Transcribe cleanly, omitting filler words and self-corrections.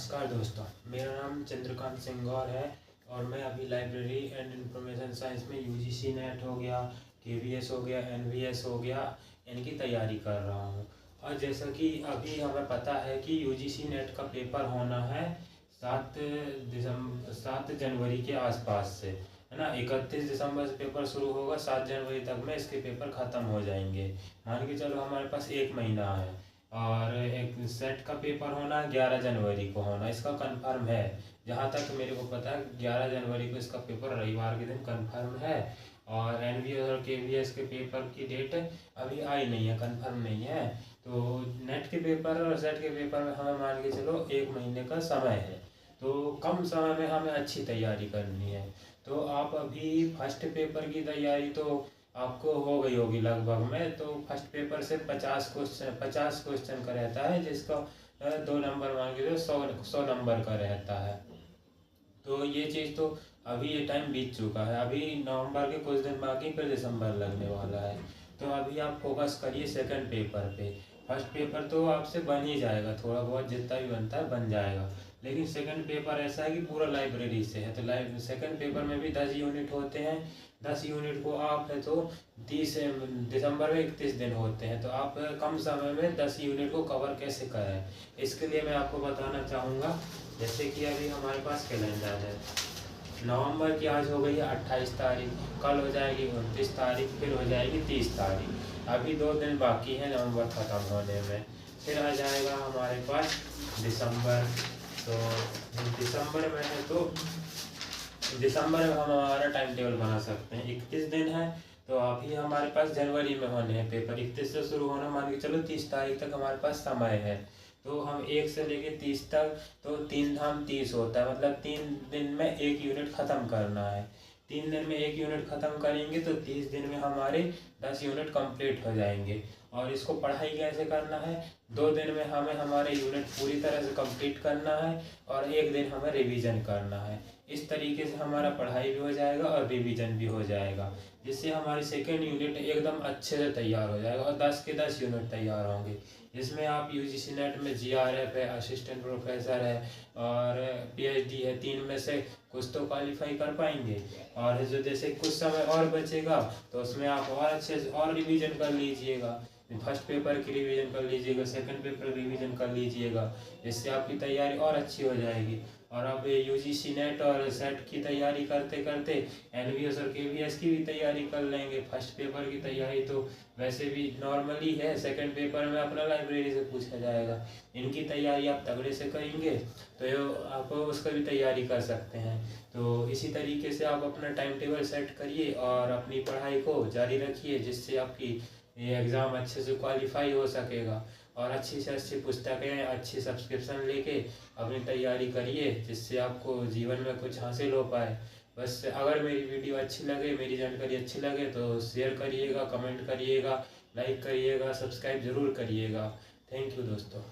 नमस्कार दोस्तों, मेरा नाम चंद्रकांत सिंह गौर है और मैं अभी लाइब्रेरी एंड इंफॉर्मेशन साइंस में यूजीसी नेट हो गया, केवीएस हो गया, एनवीएस हो गया, इनकी तैयारी कर रहा हूँ। और जैसा कि अभी हमें पता है कि यूजीसी नेट का पेपर होना है 7 जनवरी के आसपास से, है ना। 31 दिसंबर से पेपर शुरू होगा, 7 जनवरी तक में इसके पेपर ख़त्म हो जाएंगे। मान के चलो हमारे पास 1 महीना है और एक सेट का पेपर होना 11 जनवरी को होना, इसका कंफर्म है। जहाँ तक मेरे को पता है 11 जनवरी को इसका पेपर रविवार के दिन कंफर्म है। और एनवीएस और केवीएस के पेपर की डेट अभी आई नहीं है, कंफर्म नहीं है। तो नेट के पेपर और सेट के पेपर में हमें मान के चलो 1 महीने का समय है, तो कम समय में हमें अच्छी तैयारी करनी है। तो आप अभी फर्स्ट पेपर की तैयारी तो आपको हो गई होगी लगभग में। तो फर्स्ट पेपर से 50 क्वेश्चन का रहता है, जिसका 2 नंबर मान के 100 नंबर का रहता है। तो ये चीज़ तो अभी ये टाइम बीत चुका है, अभी नवंबर के कुछ दिन बाकी, फिर दिसंबर लगने वाला है। तो अभी आप फोकस करिए सेकंड पेपर पे। फर्स्ट पेपर तो आपसे बन ही जाएगा, थोड़ा बहुत जितना भी बनता है बन जाएगा। लेकिन सेकंड पेपर ऐसा है कि पूरा लाइब्रेरी से है, तो सेकंड पेपर में भी 10 यूनिट होते हैं। 10 यूनिट को आप है तो 30 दिसंबर में 31 दिन होते हैं, तो आप कम समय में 10 यूनिट को कवर कैसे करें, इसके लिए मैं आपको बताना चाहूँगा। जैसे कि अभी हमारे पास कैलेंडर है, नवंबर की आज हो गई है 28 तारीख, कल हो जाएगी 29 तारीख, फिर हो जाएगी 30 तारीख। अभी 2 दिन बाकी है नवंबर ख़त्म होने में। फिर आ जाएगा हमारे पास दिसंबर। तो दिसंबर में है तो दिसंबर में हम हमारा टाइम टेबल बना सकते हैं। 31 दिन है तो अभी हमारे पास जनवरी में होने हैं पेपर। 31 से शुरू होना, मान के चलो 30 तारीख तक हमारे पास समय है। तो हम 1 से लेके 30 तक, तो 3 धाम 30 होता है, मतलब 3 दिन में 1 यूनिट ख़त्म करना है। 3 दिन में 1 यूनिट ख़त्म करेंगे तो 30 दिन में हमारे 10 यूनिट कंप्लीट हो जाएंगे। और इसको पढ़ाई कैसे करना है, 2 दिन में हमें हमारे यूनिट पूरी तरह से कंप्लीट करना है और 1 दिन हमें रिवीजन करना है। इस तरीके से हमारा पढ़ाई भी हो जाएगा और रिवीजन भी हो जाएगा, जिससे हमारी सेकेंड यूनिट एकदम अच्छे से तैयार हो जाएगा और 10 के 10 यूनिट तैयार होंगे। जिसमें आप यूजीसी नेट में जीआरएफ है, असिस्टेंट प्रोफेसर है और पीएचडी है, 3 में से कुछ तो क्वालिफाई कर पाएंगे। और जो जैसे कुछ समय और बचेगा तो उसमें आप और अच्छे से और रिवीजन कर लीजिएगा। फर्स्ट पेपर की रिवीजन कर लीजिएगा, सेकंड पेपर रिवीजन कर लीजिएगा, जिससे आपकी तैयारी और अच्छी हो जाएगी। और अब यूजीसी नेट और सेट की तैयारी करते करते एनवीएस और केवीएस की भी तैयारी कर लेंगे। फर्स्ट पेपर की तैयारी तो वैसे भी नॉर्मली है, सेकंड पेपर में अपना लाइब्रेरी से पूछा जाएगा। इनकी तैयारी आप तगड़े से करेंगे तो आप उसका भी तैयारी कर सकते हैं। तो इसी तरीके से आप अपना टाइम टेबल सेट करिए और अपनी पढ़ाई को जारी रखिए, जिससे आपकी ये एग्ज़ाम अच्छे से क्वालिफाई हो सकेगा। और अच्छी से अच्छी पुस्तकें, अच्छी सब्सक्रिप्शन लेके अपनी तैयारी करिए, जिससे आपको जीवन में कुछ हासिल हो पाए। बस अगर मेरी वीडियो अच्छी लगे, मेरी जानकारी अच्छी लगे तो शेयर करिएगा, कमेंट करिएगा, लाइक करिएगा, सब्सक्राइब ज़रूर करिएगा। थैंक यू दोस्तों।